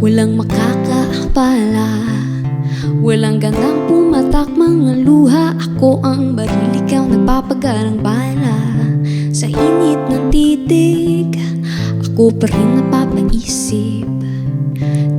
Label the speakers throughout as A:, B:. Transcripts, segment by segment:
A: Walang makakaapala, walang ganang pumatak mga luha. Ako ang baril, ikaw nagpapagarang bala. Sa init ng titig, ako pa rin napapaisip.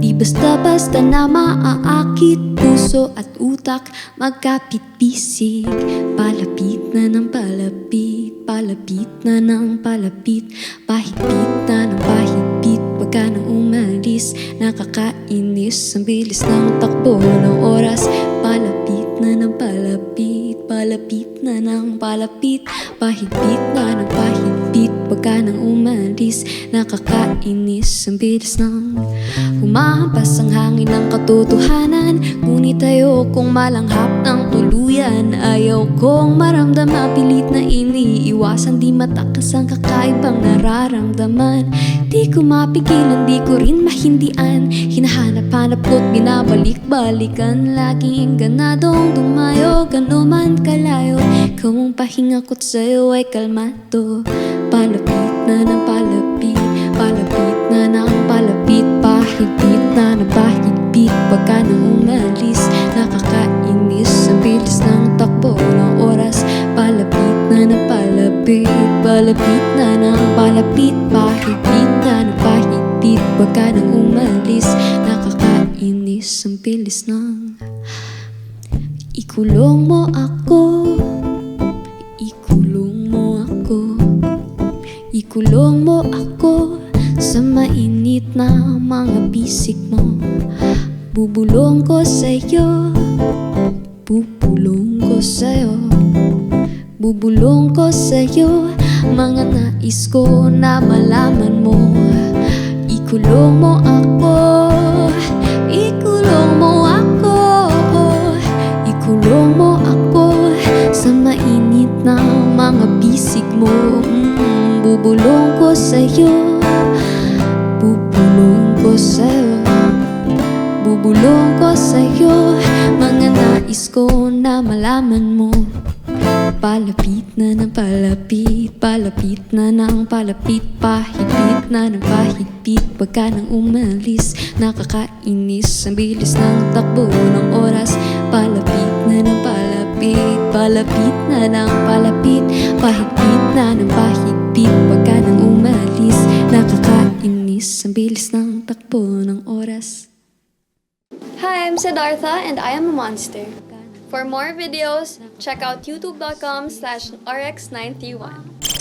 A: Di basta-basta na maaakit, puso at utak magkapit-bisig. Palapit na ng palapit, palapit na ng palapit, pahigpit na ng pahigpit. Wag ka nang umalis, nakakainis ang bilis ng takbo ng oras. Palapit na ng palapit, palapit na ng palapit, pahigpit na ng pahigpit. Wag ka nang umalis, nakakainis ang bilis ng humahampas ang hangin ng katotohanan. Ngunit ayokong malanghap ng tuluyan. Ayaw kong maramdaman pilit na iniiwasan. Di matakas ang kakaibang nararamdaman. Di ko mapigilan, di ko rin mahindian. Hinahanap-hanap ko't binabalik-balikan. Laging ganadong dumayo, gano'n man kalayo. Ikaw ang pahinga ko't sa'yo ay kalmado. Palapit na ng palapit, palapit na ng palapit, pahigpit na ng pahigpit. Wag ka nang umalis, nakakainis ang bilis ng takbo ng oras. Palapit na ng palapit, palapit na ng palapit, pahigpit na ng pahigpit. Wag ka nang umalis, nakakainis ang bilis ng ikulong mo ako, ikulong mo ako, ikulong mo ako sa mainit na mga bisig mo. Bubulong ko sa'yo, bubulong ko sa'yo, bubulong ko sa'yo. Mga nais ko na malaman mo. Ikulong mo ako, ikulong mo ako, ikulong mo ako sa mainit na mga bisig mo. Bubulong ko sa'yo, bubulong ko sa'yo, bubulong ko sa'yo. Mga nais ko na malaman mo. Palapit na ng palapit, palapit na ng palapit, pahigpit na ng pahigpit. Wag ka nang umalis, nakakainis ang bilis ng takbo ng oras. Palapit na ng palapit, palapit na ng palapit, pahigpit na ng pahigpit. Wag ka nang umalis, nakakainis ang bilis ng takbo ng oras.
B: Hi, I'm Siddhartha and I am a monster. For more videos, check out youtube.com/rx931.